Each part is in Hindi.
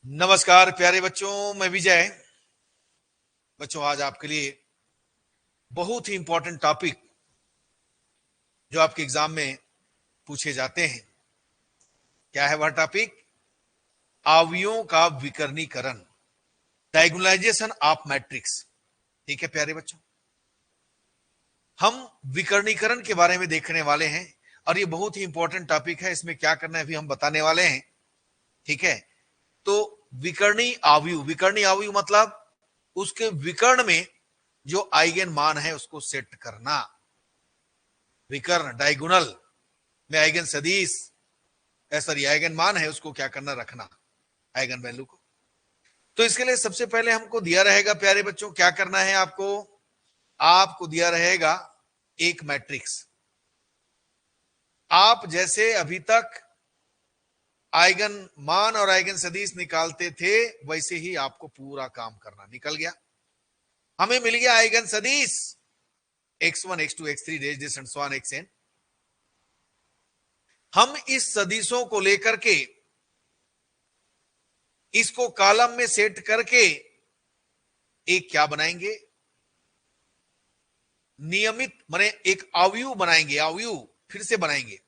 नमस्कार प्यारे बच्चों, मैं विजय। बच्चों, आज आपके लिए बहुत ही इंपॉर्टेंट टॉपिक जो आपके एग्जाम में पूछे जाते हैं। क्या है वह टॉपिक? अवयवों का विकर्णीकरण, डायगोनलाइजेशन ऑफ मैट्रिक्स। ठीक है प्यारे बच्चों, हम विकर्णीकरण के बारे में देखने वाले हैं और ये बहुत ही इंपॉर्टेंट टॉपिक है। इसमें क्या करना है अभी हम बताने वाले हैं। ठीक है, तो विकर्णी अवयव मतलब उसके विकर्ण में जो आइगन मान है उसको सेट करना। विकर्ण डायगोनल में आइगन सदिश सॉरी आइगन मान है उसको क्या करना, रखना आइगन वैल्यू को। तो इसके लिए सबसे पहले हमको दिया रहेगा प्यारे बच्चों, क्या करना है आपको दिया रहेगा एक मैट्रिक्स। आप जैसे अभी तक आइगन मान और आइगन सदिश निकालते थे वैसे ही आपको पूरा काम करना। निकल गया, हमें मिल गया आइगन सदिश x1 x2 x3 रेज एंड सो ऑन xn। हम इस सदिशों को लेकर के इसको कॉलम में सेट करके एक क्या बनाएंगे, नियमित माने एक अवयव बनाएंगे। अवयव फिर से बनाएंगे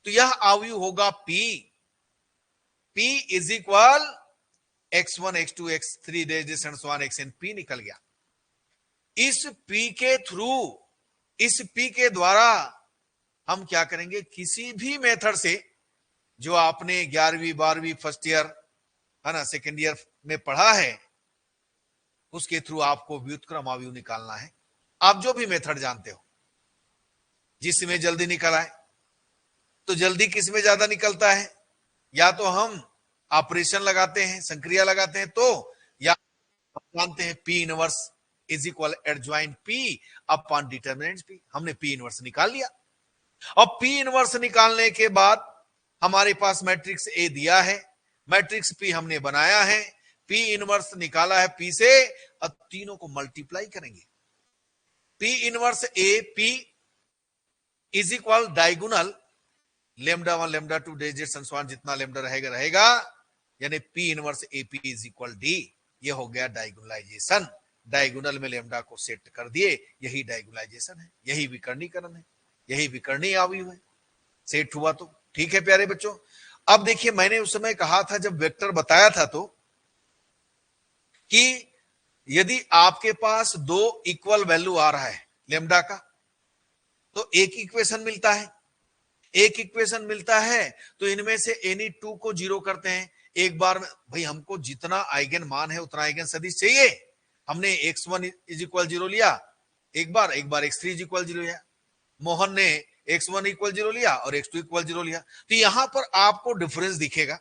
तो यह अवयव होगा P is equal x1 x2 x3 रेज and so on xn। P निकल गया। इस P के थ्रू, इस P के द्वारा हम क्या करेंगे, किसी भी मेथड से जो आपने 11वीं 12वीं फर्स्ट ईयर है ना, सेकेंड ईयर में पढ़ा है, उसके थ्रू आपको व्युत्क्रम अवयव निकालना है। आप जो भी मेथड जानते हो, जिसमें जल्दी निकल आए। तो जल्दी किसमें ज्यादा निकलता है? या तो हम ऑपरेशन लगाते हैं, संक्रिया लगाते हैं, तो या जानते हैं P inverse is equal adjoint P upon determinant P। हमने P इनवर्स निकाल लिया। अब P इनवर्स निकालने के बाद हमारे पास मैट्रिक्स A दिया है, मैट्रिक्स P हमने बनाया है, P इनवर्स निकाला है P से। अब तीनों को मल्टीप्लाई करेंगे। P inverse A P is equal diagonal lambda 1 lambda 2 डेजेशन सो ऑन, जितना लेमडा रहेगा यानी P inverse AP is equal D। ये हो गया डायगोनलाइजेशन। डायगोनल में लेमडा को सेट कर दिए, यही डायगोनलाइजेशन है, यही विकर्णीकरण है, यही विकर्णीय अवयव है। सेट हुआ तो ठीक है प्यारे बच्चों। अब देखिए, मैंने उस समय कहा था जब वेक्टर बताया था तो कि यदि आपके पास दो इक्वल वैल्यू आ रहा है लेमडा का तो एक इक्वेशन मिलता है। एक इक्वेशन मिलता है तो इनमें से एनी टू को जीरो करते हैं एक बार में। भाई हमको जितना आइगन मान है उतना आइगन सदिश चाहिए। हमने x1 इज इक्वल 0 लिया एक बार x3 इज इक्वल 0 लिया। मोहन ने x1 इक्वल 0 लिया और x2 इक्वल 0 लिया। तो यहां पर आपको डिफरेंस दिखेगा,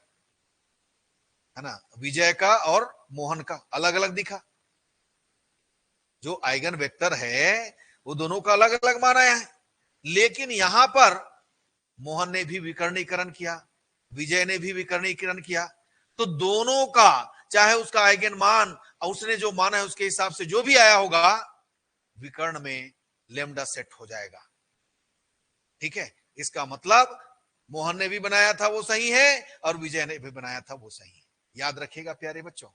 है ना। विजय का और मोहन का अलग अलग दिखा। जो आइगन वेक्टर है वो दोनों का अलग अलग मान आया है, लेकिन यहां पर मोहन ने भी विकर्णीकरण किया, विजय ने भी विकर्णीकरण किया। तो दोनों का चाहे उसका आइगन मान और उसने जो माना है उसके हिसाब से जो भी आया होगा विकर्ण में लेमडा सेट हो जाएगा। ठीक है, इसका मतलब मोहन ने भी बनाया था वो सही है और विजय ने भी बनाया था वो सही है। याद रखिएगा प्यारे बच्चों,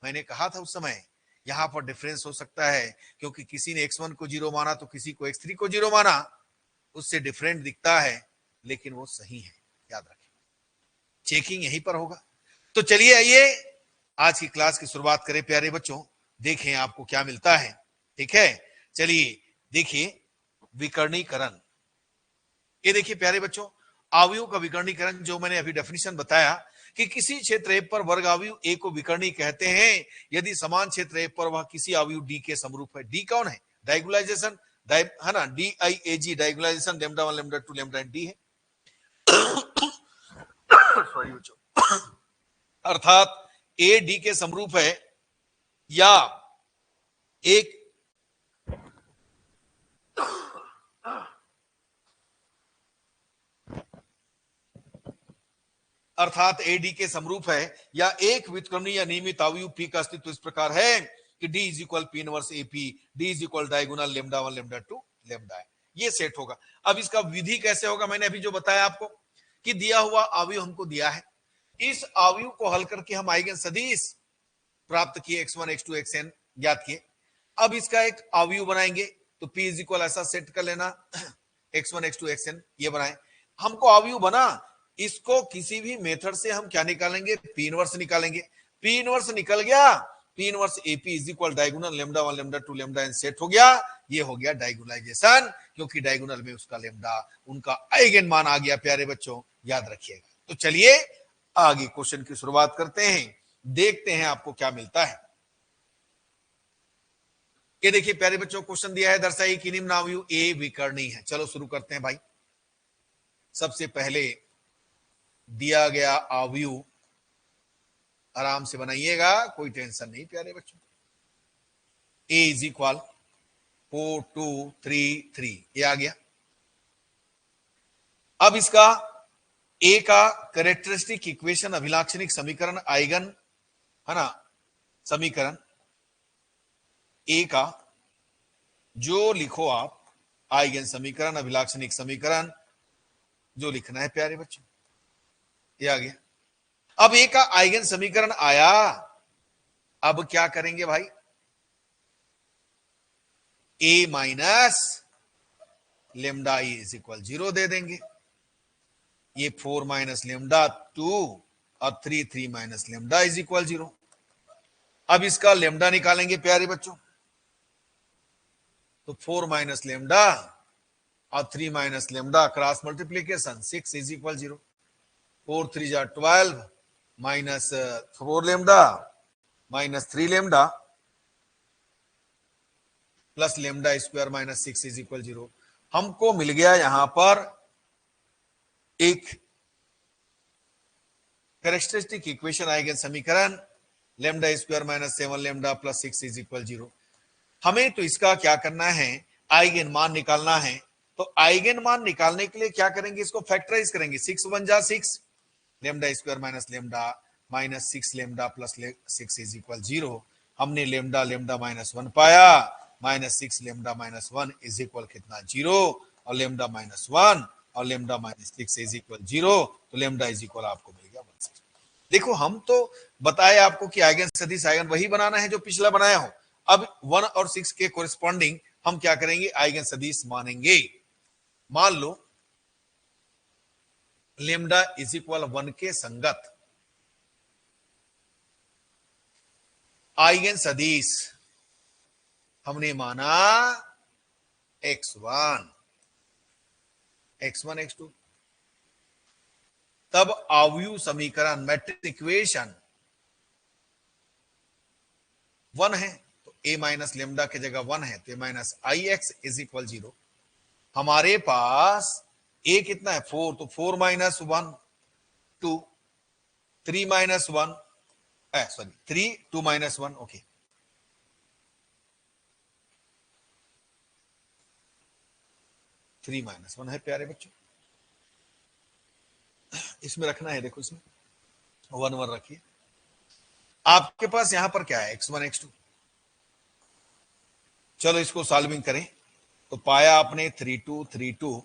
मैंने कहा था उस समय यहां पर डिफरेंस हो सकता है क्योंकि किसी ने x1 को 0 माना तो किसी को x3 को 0 माना, उससे डिफरेंट दिखता है लेकिन वो सही है। याद रखें, चेकिंग यहीं पर होगा। तो चलिए आइए आज की क्लास की शुरुआत करें प्यारे बच्चों, देखें आपको क्या मिलता है। ठीक है, चलिए देखिए विकर्णीकरण। ये देखिए प्यारे बच्चों, अवयव का विकर्णीकरण जो मैंने अभी डेफिनेशन बताया कि किसी क्षेत्र ए पर वर्ग अवयव ए को विकर्णी कहते हैं यदि समान क्षेत्र ए पर वह किसी अवयव डी के समरूप है। डी कौन है? डायगोनलाइजेशन है ना, DIAG diagonalization lambda 1 lambda 2 lambda D है। सॉरी बच्चों, अर्थात ए डी के समरूप है या एक अर्थात एडी के समरूप है या एक व्युत्क्रमणीय या नियमित अवयव पी का अस्तित्व इस प्रकार है कि D is equal P inverse AP, D is equal diagonal lambda 1 lambda 2 lambda है। ये सेट होगा। अब इसका विधि कैसे होगा? मैंने अभी जो बताया आपको कि दिया हुआ अवयव हमको दिया है, इस अवयव को हल करके हम आइगन सदिश प्राप्त किए, x1 x2 xn ज्ञात किए। अब इसका एक अवयव बनाएंगे तो p इज इक्वल ऐसा सेट कर लेना x1 x2 xn ये बनाए। हमको अवयव बना, इसको किसी भी मेथड से हम क्या निकालेंगे, p इनवर्स निकालेंगे। p इनवर्स निकल गया, p inverse AP is equal diagonal lambda 1 lambda 2 lambda n set हो गया। ये हो गया डायगोनलाइजेशन, क्योंकि डायगोनल में उसका लैम्डा उनका आइगन मान आ गया प्यारे बच्चों, याद रखिएगा। तो चलिए आगे क्वेश्चन की शुरुआत करते हैं, देखते हैं आपको क्या मिलता है। ये देखिए प्यारे बच्चों क्वेश्चन दिया है, दर्शाइए कि निम्न अवयव ए विकर्णी है। चलो शुरू करते हैं भाई। सबसे पहले दिया गया अवयव आराम से बनाइएगा, कोई टेंशन नहीं प्यारे बच्चों। ए इज इक्वल 4 2 3 3 ये आ गया। अब इसका ए का कैरेक्टरिस्टिक इक्वेशन अभिलाक्षणिक समीकरण आइगन है ना, समीकरण ए का जो लिखो आप, आइगन समीकरण अभिलाक्षणिक समीकरण जो लिखना है प्यारे बच्चों, ये आ गया। अब ए का आइगन समीकरण आया, अब क्या करेंगे भाई, A minus lambda E is equal 0 दे देंगे। ये 4 माइनस लेमडा 2 और 3 3 माइनस लेमडा इज इक्वल 0। अब इसका लेमडा निकालेंगे प्यारे बच्चों, तो 4 माइनस लेमडा और 3 minus lambda cross multiplication 6 is equal 0। 4 3 जा 12 minus 4 lambda minus 3 lambda plus lambda square minus 6 is equal 0। हमको मिल गया यहां पर एक कैरेक्टरिस्टिक इक्वेशन आइगन समीकरण lambda square minus 7 lambda plus 6 is equal 0। हमें तो इसका क्या करना है, आइगन मान निकालना है। तो आइगन मान निकालने के लिए क्या करेंगे, इसको फैक्टराइज करेंगे। 6 1 जा 6 lambda square minus 6 lambda plus 6 is equal 0। हमने लेमडा लेमडा माइनस 1 पाया, minus 6 lambda minus 1 is equal कितना 0, और लेमडा माइनस 1 और लेमडा माइनस 6 इज इक्वल 0, तो लेमडा इज इक्वल आपको मिल गया 1/6। देखो हम तो बताए आपको कि आइगन सदिश आइगन वही बनाना है जो पिछला बनाया हो। अब 1 और 6 के कोरिस्पॉन्डिंग हम क्या करेंगे, आइगन सदिश मानेंगे। मान लो लेमडा इज इक्वल 1 के संगत आइगन सदिश हमने माना x1 x2, तब अवयव समीकरण मैट्रिक्स इक्वेशन 1 है, तो a माइनस लेमडा की जगह 1 है, तो a minus I x is equal 0। हमारे पास a कितना है 4, तो 4 minus 1 2, 3 minus 1 sorry 3 2 minus 1 okay, 3 minus 1 है प्यारे बच्चों। इसमें रखना है, देखो इसमें 1 1 रखिए। आपके पास यहां पर क्या है x1 x2। चलो इसको सॉल्विंग करें, तो पाया आपने 3 2 3 2।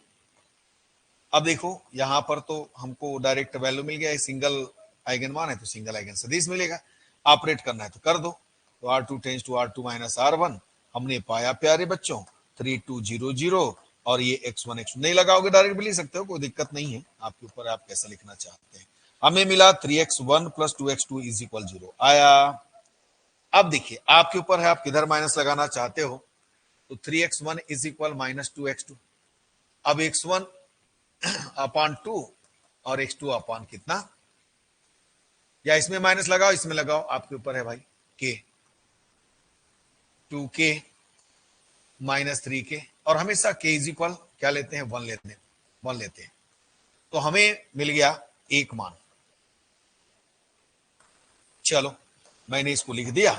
अब देखो यहां पर तो हमको डायरेक्ट वैल्यू मिल गया, सिंगल आइगन मान है तो सिंगल आइगन सदिश मिलेगा। ऑपरेट करना है तो कर दो, तो R2 tense to R2 minus R1 हमने पाया प्यारे बच्चों 3 2 0 0, और ये x1 x2 नहीं लगाओगे डायरेक्ट भी लिख सकते हो, कोई दिक्कत नहीं है, आपके ऊपर आप कैसे लिखना चाहते हैं। हमें मिला 3x1 plus 2x2 is equal 0 आया। अब देखिए आपके ऊपर है, आप किधर माइनस लगाना चाहते हो, तो 3x1 is equal minus 2x2। अब x1 अपॉन 2 और x2 अपॉन कितना, या इसमें माइनस लगाओ इसमें लगाओ, आपके ऊपर है भाई, के 2k माइनस 3k, और हमेशा k इज इक्वल क्या लेते हैं 1 लेते हैं। तो हमें मिल गया एक मान। चलो मैंने इसको लिख दिया,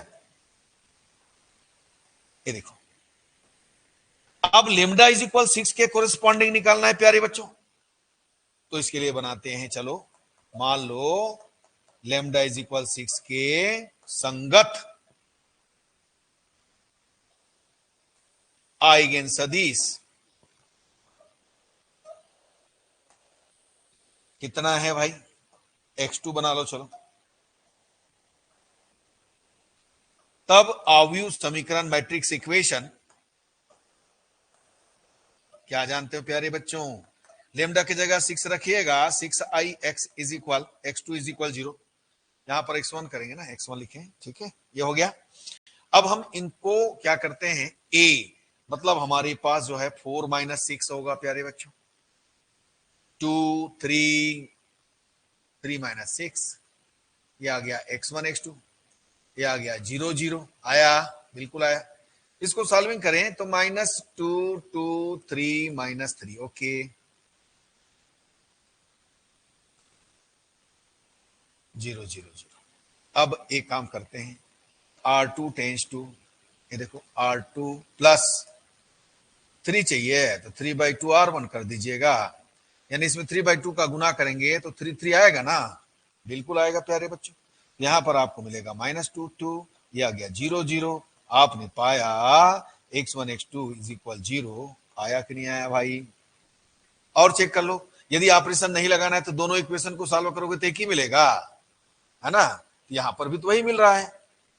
ये देखो। अब लेमडा इज इक्वल 6 के कोरिस्पॉन्डिंग निकालना है प्यारे बच्चों, तो इसके लिए बनाते हैं। चलो मान लो लेमडा इज इक्वल 6 के संगत आइगन सदिश कितना है भाई, x2 बना लो चलो। तब अवयव समीकरण मैट्रिक्स इक्वेशन क्या जानते हो प्यारे बच्चों, लेमडा की जगह 6 रखिएगा, 6i(x) is equal x2 is equal 0। यहां पर x1 करेंगे ना, x1 लिखें, ठीक है, ये हो गया। अब हम इनको क्या करते हैं, a मतलब हमारे पास जो है 4 - 6 होगा प्यारे बच्चों, 2 3 3 - 6, ये आ गया x1 x2, ये आ गया 0 0, आया, बिल्कुल आया। इसको सॉल्विंग करें तो -2 2 3 -3, ओके। Zero zero zero. अब एक काम करते हैं, R2 टेंस टू, ये देखो R2 प्लस 3 चाहिए तो 3/2 R1 कर दीजिएगा, यानी इसमें 3/2 का गुना करेंगे तो 3 3 आएगा ना, बिल्कुल आएगा प्यारे बच्चों। यहां पर आपको मिलेगा -2 2, ये आ गया 0 0। आपने पाया x1 x2 इज इक्वल 0, आया कि नहीं आया भाई? और चेक कर लो, यदि ऑपरेशन नहीं लगाना है तो दोनों इक्वेशन को सॉल्व करोगे तो एक ही मिलेगा, है ना? यहां पर भी तो वही मिल रहा है।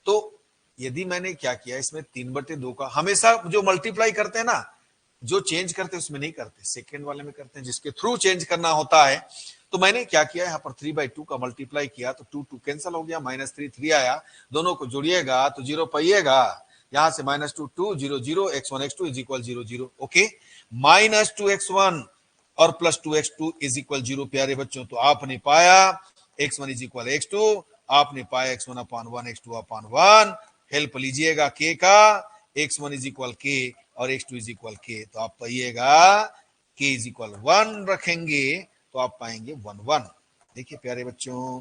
तो यदि मैंने क्या किया, इसमें 3/2 का, हमेशा जो मल्टीप्लाई करते हैं ना, जो चेंज करते हैं उसमें नहीं करते, सेकेंड वाले में करते हैं, जिसके थ्रू चेंज करना होता है। तो मैंने क्या किया, यहाँ पर 3/2 का मल्टीप्लाई किया तो 2 2 कैंसिल हो गया, -3 3 आया, दोनों को जोड़िएगा तो 0 पाइएगा। यहां से -2 2 0 0, x1 x2 is equal 0 0, okay. -2x1 और +2x2 इज इक्वल 0 प्यारे बच्चों। तो आपने पाया x1 इज इक्वल x2, आपने पाया x1/1 x2/1। हेल्प लीजिएगा k का, x1 इज इक्वल k और x2 इज इक्वल k, तो आप पाइएगा k इज इक्वल 1 रखेंगे तो आप पाएंगे 1 1। देखिए प्यारे बच्चों,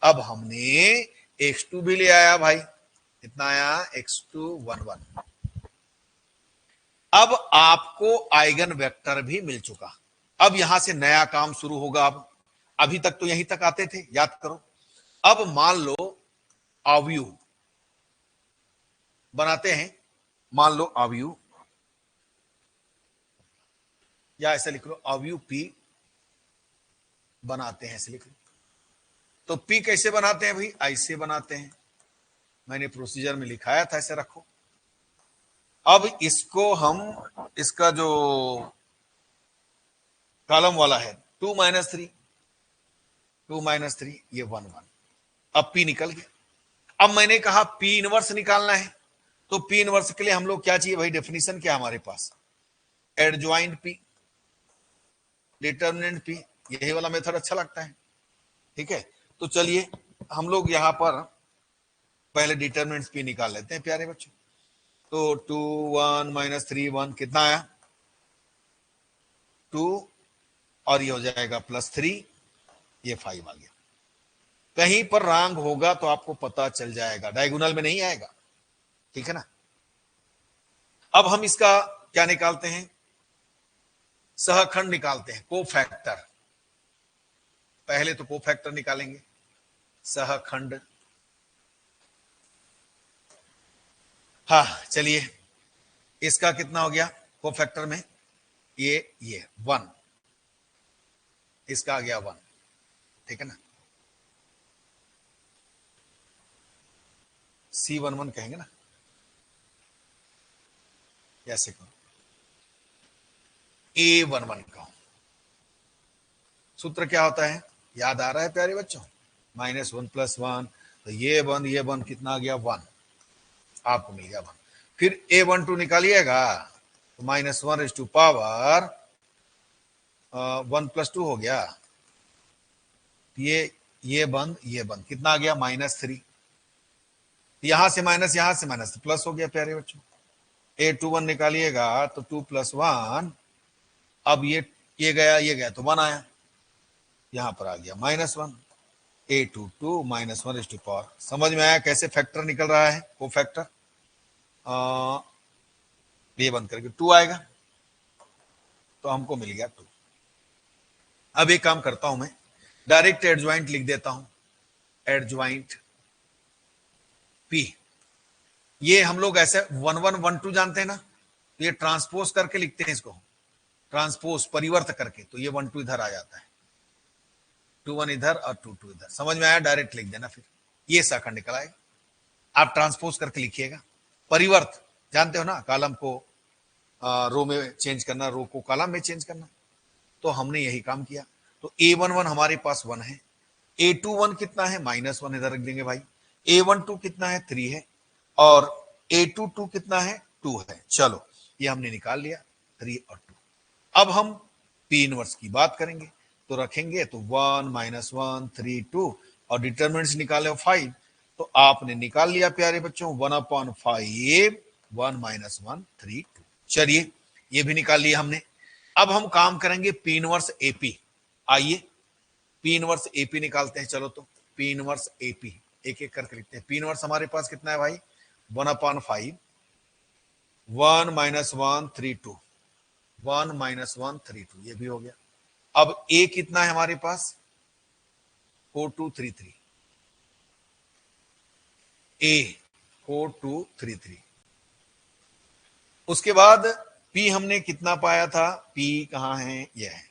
अब हमने x2 भी ले आया भाई, कितना आया, x2 1 1। अब आपको आइगन वेक्टर भी मिल चुका, अब यहां से नया काम शुरू होगा। अब अभी तक तो यहीं तक आते थे, याद करो। अब मान लो अवयव बनाते हैं, मान लो अवयव, या ऐसे लिख लो अवयव P बनाते हैं, ऐसे लिख लो। तो P कैसे बनाते हैं भाई, ऐसे बनाते हैं, मैंने प्रोसीजर में लिखाया था, ऐसे रखो। अब इसको हम, इसका जो कॉलम वाला है 2 - 3 2 - 3, ये 1 1। अब P निकल गया। अब मैंने कहा P इनवर्स निकालना है, तो P इनवर्स के लिए हम लोग क्या चाहिए भाई, डेफिनेशन क्या हमारे पास, एडजॉइंट P, डिटर्मिनेंट P, यही वाला मेथड अच्छा लगता है, ठीक है। तो चलिए हम लोग यहां पर पहले डिटर्मिनेंट P निकाल लेते हैं प्यारे बच्चों। तो 2 1 -3 1 कितना आया, 2, और ये हो जाएगा +3, ये 5 आ गया। कहीं पर रॉन्ग होगा तो आपको पता चल जाएगा, डायगोनल में नहीं आएगा, ठीक है ना। अब हम इसका क्या निकालते हैं, सहखंड निकालते हैं, कोफैक्टर। पहले तो कोफैक्टर निकालेंगे, सहखंड। हाँ चलिए, इसका कितना हो गया कोफैक्टर में, ये 1, इसका आ गया 1, ठीक है ना। C11 कहेंगे ना, ऐसे करो, A11 का सूत्र क्या होता है, याद आ रहा है प्यारे बच्चों, -1 + 1, तो ये 1 कितना आ गया 1, आपको मिल गया 1। फिर A12 निकालिएगा तो -1 1 + 2 हो गया, ये बंद कितना आ गया -3, यहां से माइनस, यहां से माइनस, प्लस हो गया प्यारे बच्चों। A21 निकालिएगा तो 2 + 1, अब ये गया तो 1 आया, यहां पर आ गया -1। A22 -1 समझ में आया कैसे फैक्टर निकल रहा है, को फैक्टर। ये बंद करके 2 आएगा, तो हमको मिल गया 2। अब एक काम करता हूं मैं, डायरेक्ट एडजॉइंट लिख देता हूं, एडजॉइंट P। ये हम लोग ऐसे 1 1 1 2 जानते हैं ना, तो ये ट्रांसपोज करके लिखते हैं इसको, ट्रांसपोज परिवर्त करके, तो ये 1 2 इधर आ जाता है। 2 1 इधर और 2 2 इधर। समझ में आया? डायरेक्ट लिख देना, फिर ये शाखा निकल आएगा। आप ट्रांसपोज करके लिखिएगा। परिवर्त जानते हो ना, कॉलम को रो में चेंज करना, रो को कॉलम में चेंज करना। तो हमने यही काम किया। तो A11 हमारे पास 1 है, A21 कितना है -1 इधर रख देंगे भाई, A12 कितना है 3 है, और A22 कितना है 2 है। चलो ये हमने निकाल लिया 3 और 2। अब हम P इनवर्स की बात करेंगे तो रखेंगे तो 1 -1 3 2 और डिटरमिनेंट्स निकाले 5। तो आपने निकाल लिया प्यारे बच्चों 1/5 1 -1 3 2। चलिए ये भी निकाल लिया हमने। अब हम काम करेंगे P इनवर्स AP। आइए P इनवर्स AP निकालते हैं। चलो तो P इनवर्स AP एक एक करके लिखते हैं। P इनवर्स हमारे पास कितना है भाई 1/5 1 -1 3 2 1 -1 3 2, ये भी हो गया। अब A कितना है हमारे पास 4233, A 4233। उसके बाद P हमने कितना पाया था, P कहां है, यह है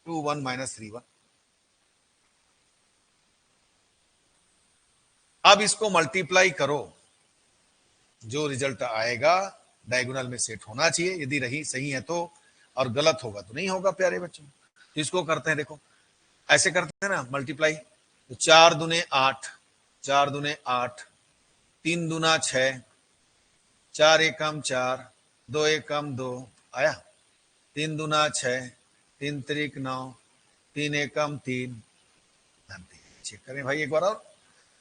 21 -31। अब इसको मल्टीप्लाई करो, जो रिजल्ट आएगा डायगोनल में सेट होना चाहिए, यदि रही सही है तो, और गलत होगा तो नहीं होगा प्यारे बच्चों। तो इसको करते हैं, देखो ऐसे करते हैं ना मल्टीप्लाई। तो 4 दूने 8, 4 दूने 8, 3 दूना 6, 4 एकम 4, 2 एकम 2 आया, 3 दूना 6, 3 त्रिक 9, 3 एकम 3। चेक करें भाई एक बार और।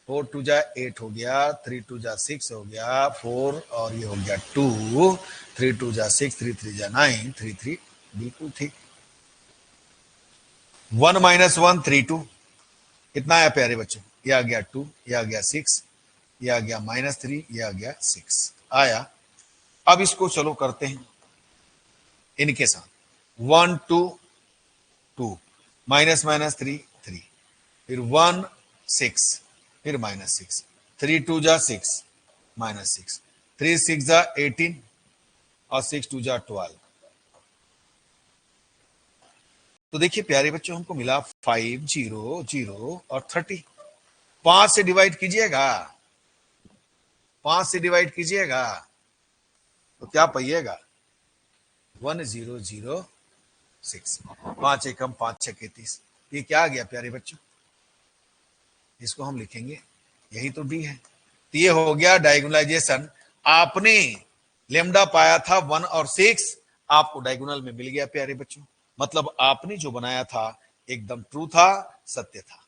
4 2 जा 8 हो गया, 3 2 जा 6 हो गया, 4 और ये हो गया 2, 3 2 जा 6, 3 3 जा 9, 3 3 बिल्कुल ठीक। 1 -1 3 2 कितना आया प्यारे बच्चों, ये आ गया 2, ये आ गया 6, ये आ गया -3, ये आ गया 6 आया। अब इसको चलो करते हैं इनके साथ। 1 2 2 -3 3, फिर 1 6, फिर -6, 3 2 जा 6 -6, 3 6 जा 18 और 6 2 जा 12। तो देखिए प्यारे बच्चों हमको मिला 5 0 0 और 30। 5 से डिवाइड कीजिएगा, 5 से डिवाइड कीजिएगा तो क्या पाइएगा 1006। 5 एकम 5 6 31। ये क्या आ गया प्यारे बच्चों, इसको हम लिखेंगे, यही तो डी है। तो ये हो गया डायगोनलाइजेशन। आपने लेमडा पाया था 1 और 6, आपको डायगोनल में मिल गया प्यारे बच्चों। मतलब आपने जो बनाया था एकदम ट्रू था, सत्य था।